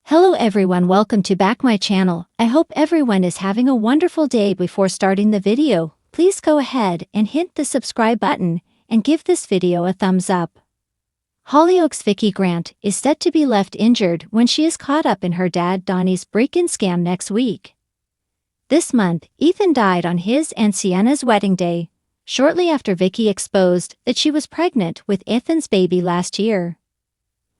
Hello everyone, welcome to back my channel. I hope everyone is having a wonderful day. Before starting the video, please go ahead and hit the subscribe button and give this video a thumbs up. Hollyoaks' Vicky Grant is set to be left injured when she is caught up in her dad Donny's break-in scam next week. This month, Ethan died on his and Sienna's wedding day, shortly after Vicky exposed that she was pregnant with Ethan's baby last year.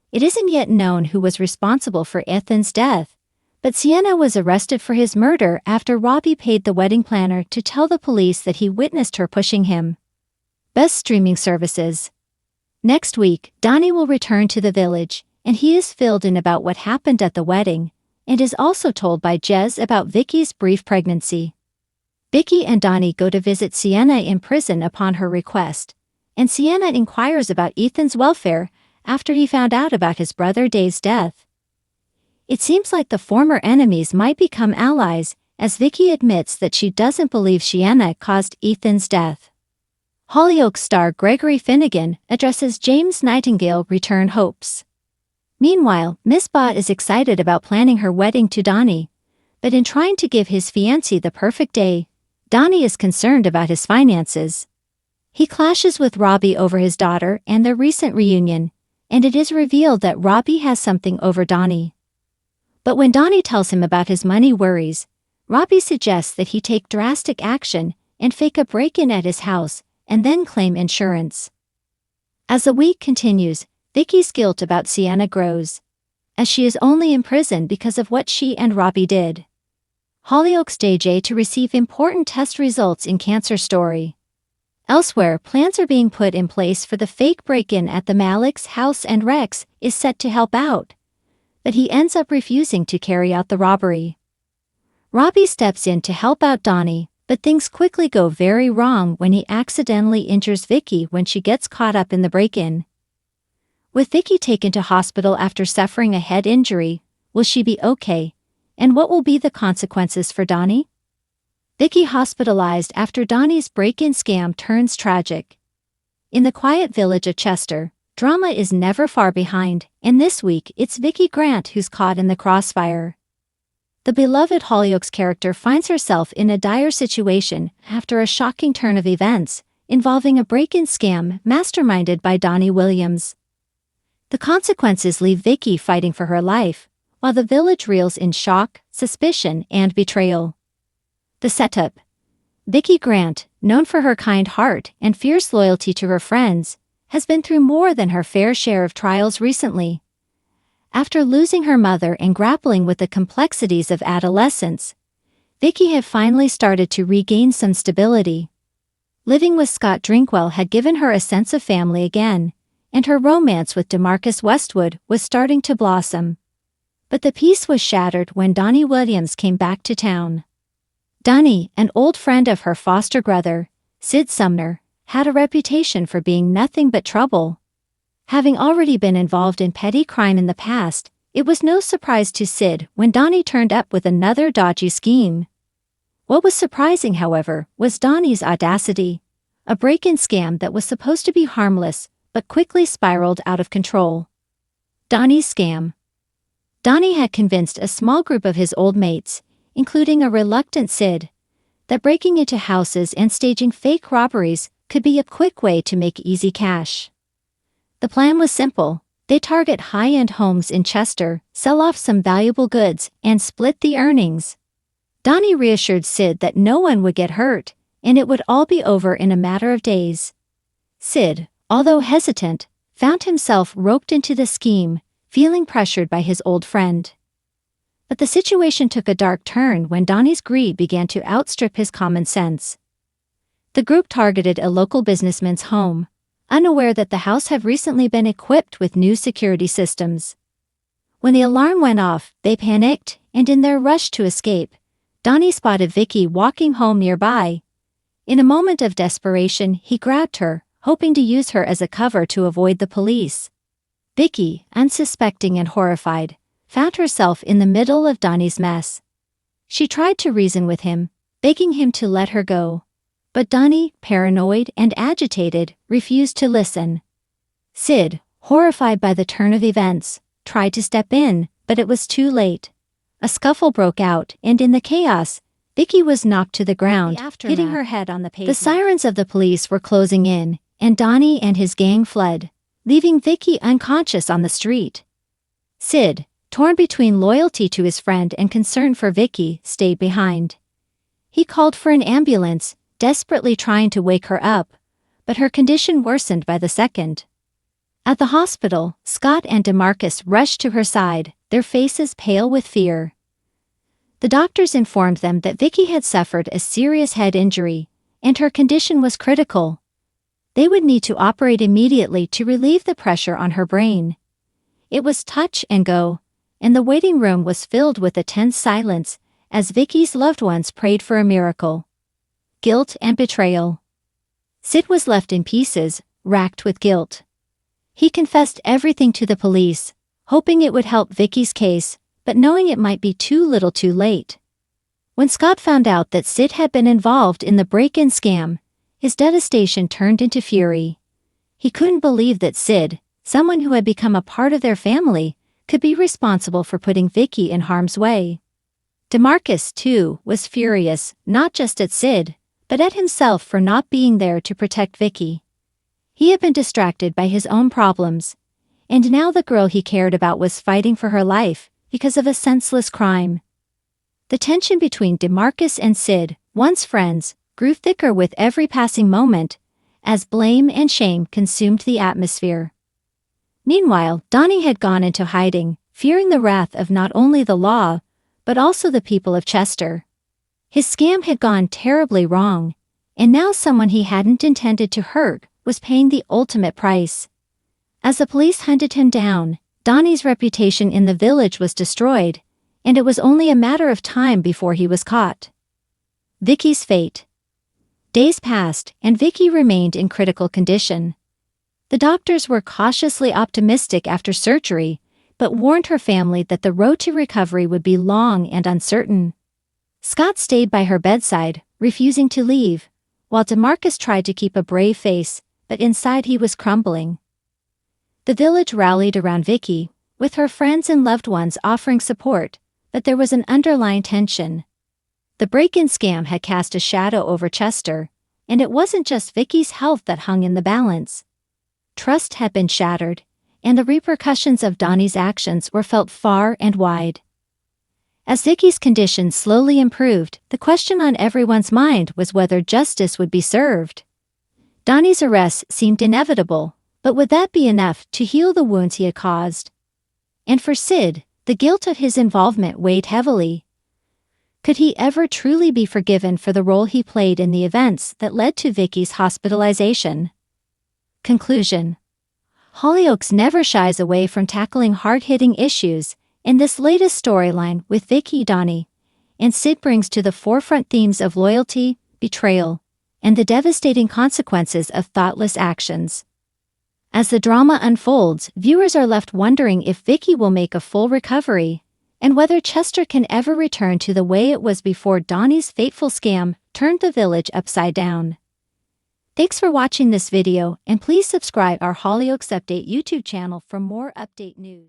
It isn't yet known who was responsible for Ethan's death, but Sienna was arrested for his murder after Robbie paid the wedding planner to tell the police that he witnessed her pushing him. Best streaming services. Next week, Donny will return to the village, and he is filled in about what happened at the wedding, and is also told by Jez about Vicky's brief pregnancy. Vicky and Donny go to visit Sienna in prison upon her request, and Sienna inquires about Ethan's welfare after he found out about his brother Dave's death. It seems like the former enemies might become allies, as Vicky admits that she doesn't believe Sienna caused Ethan's death. Hollyoaks star Gregory Finnegan addresses James Nightingale return hopes. Meanwhile, Miss Bott is excited about planning her wedding to Donny, but in trying to give his fiancée the perfect day, Donny is concerned about his finances. He clashes with Robbie over his daughter and their recent reunion, and it is revealed that Robbie has something over Donny. But when Donny tells him about his money worries, Robbie suggests that he take drastic action and fake a break-in at his house and then claim insurance. As the week continues, Vicky's guilt about Sienna grows, as she is only in prison because of what she and Robbie did. Hollyoaks DJ to receive important test results in cancer story. Elsewhere, plans are being put in place for the fake break-in at the Malik's house, and Rex is set to help out, but he ends up refusing to carry out the robbery. Robbie steps in to help out Donny, but things quickly go very wrong when he accidentally injures Vicky when she gets caught up in the break-in. With Vicky taken to hospital after suffering a head injury, will she be okay, and what will be the consequences for Donny? Vicky hospitalized after Donny's break-in scam turns tragic. In the quiet village of Chester, drama is never far behind, and this week it's Vicky Grant who's caught in the crossfire. The beloved Hollyoaks character finds herself in a dire situation after a shocking turn of events involving a break-in scam masterminded by Donny Williams. The consequences leave Vicky fighting for her life, while the village reels in shock, suspicion, and betrayal. The setup. Vicky Grant, known for her kind heart and fierce loyalty to her friends, has been through more than her fair share of trials recently. After losing her mother and grappling with the complexities of adolescence, Vicky had finally started to regain some stability. Living with Scott Drinkwell had given her a sense of family again, and her romance with DeMarcus Westwood was starting to blossom. But the peace was shattered when Donny Williams came back to town. Donny, an old friend of her foster brother, Sid Sumner, had a reputation for being nothing but trouble. Having already been involved in petty crime in the past, it was no surprise to Sid when Donny turned up with another dodgy scheme. What was surprising, however, was Donny's audacity. A break-in scam that was supposed to be harmless, but quickly spiraled out of control. Donny's scam. Donny had convinced a small group of his old mates, including a reluctant Sid, that breaking into houses and staging fake robberies could be a quick way to make easy cash. The plan was simple. They target high-end homes in Chester, sell off some valuable goods, and split the earnings. Donny reassured Sid that no one would get hurt, and it would all be over in a matter of days. Sid, although hesitant, found himself roped into the scheme, feeling pressured by his old friend. But the situation took a dark turn when Donny's greed began to outstrip his common sense. The group targeted a local businessman's home, unaware that the house had recently been equipped with new security systems. When the alarm went off, they panicked, and in their rush to escape, Donny spotted Vicky walking home nearby. In a moment of desperation, he grabbed her, hoping to use her as a cover to avoid the police. Vicky, unsuspecting and horrified, found herself in the middle of Donny's mess. She tried to reason with him, begging him to let her go. But Donny, paranoid and agitated, refused to listen. Sid, horrified by the turn of events, tried to step in, but it was too late. A scuffle broke out, and in the chaos, Vicky was knocked to the ground, hitting her head on the pavement. The sirens of the police were closing in, and Donny and his gang fled, leaving Vicky unconscious on the street. Sid, torn between loyalty to his friend and concern for Vicky, stayed behind. He called for an ambulance, desperately trying to wake her up, but her condition worsened by the second. At the hospital, Scott and DeMarcus rushed to her side, their faces pale with fear. The doctors informed them that Vicky had suffered a serious head injury, and her condition was critical. They would need to operate immediately to relieve the pressure on her brain. It was touch and go, and the waiting room was filled with a tense silence as Vicky's loved ones prayed for a miracle. Guilt and betrayal. Sid was left in pieces, racked with guilt. He confessed everything to the police, hoping it would help Vicky's case, but knowing it might be too little too late. When Scott found out that Sid had been involved in the break-in scam, his devastation turned into fury. He couldn't believe that Sid, someone who had become a part of their family, could be responsible for putting Vicky in harm's way. DeMarcus, too, was furious, not just at Sid, but at himself for not being there to protect Vicky. He had been distracted by his own problems, and now the girl he cared about was fighting for her life because of a senseless crime. The tension between DeMarcus and Sid, once friends, grew thicker with every passing moment, as blame and shame consumed the atmosphere. Meanwhile, Donny had gone into hiding, fearing the wrath of not only the law, but also the people of Chester. His scam had gone terribly wrong, and now someone he hadn't intended to hurt was paying the ultimate price. As the police hunted him down, Donny's reputation in the village was destroyed, and it was only a matter of time before he was caught. Vicky's fate. Days passed, and Vicky remained in critical condition. The doctors were cautiously optimistic after surgery, but warned her family that the road to recovery would be long and uncertain. Scott stayed by her bedside, refusing to leave, while DeMarcus tried to keep a brave face, but inside he was crumbling. The village rallied around Vicky, with her friends and loved ones offering support, but there was an underlying tension. The break-in scam had cast a shadow over Chester, and it wasn't just Vicky's health that hung in the balance. Trust had been shattered, and the repercussions of Donny's actions were felt far and wide. As Vicky's condition slowly improved, the question on everyone's mind was whether justice would be served. Donny's arrest seemed inevitable, but would that be enough to heal the wounds he had caused? And for Sid, the guilt of his involvement weighed heavily. Could he ever truly be forgiven for the role he played in the events that led to Vicky's hospitalization? Conclusion. Hollyoaks never shies away from tackling hard-hitting issues, and this latest storyline with Vicky, Donny, and Sid brings to the forefront themes of loyalty, betrayal, and the devastating consequences of thoughtless actions. As the drama unfolds, viewers are left wondering if Vicky will make a full recovery, and whether Chester can ever return to the way it was before Donny's fateful scam turned the village upside down. Thanks for watching this video, and please subscribe our Hollyoaks Update YouTube channel for more update news.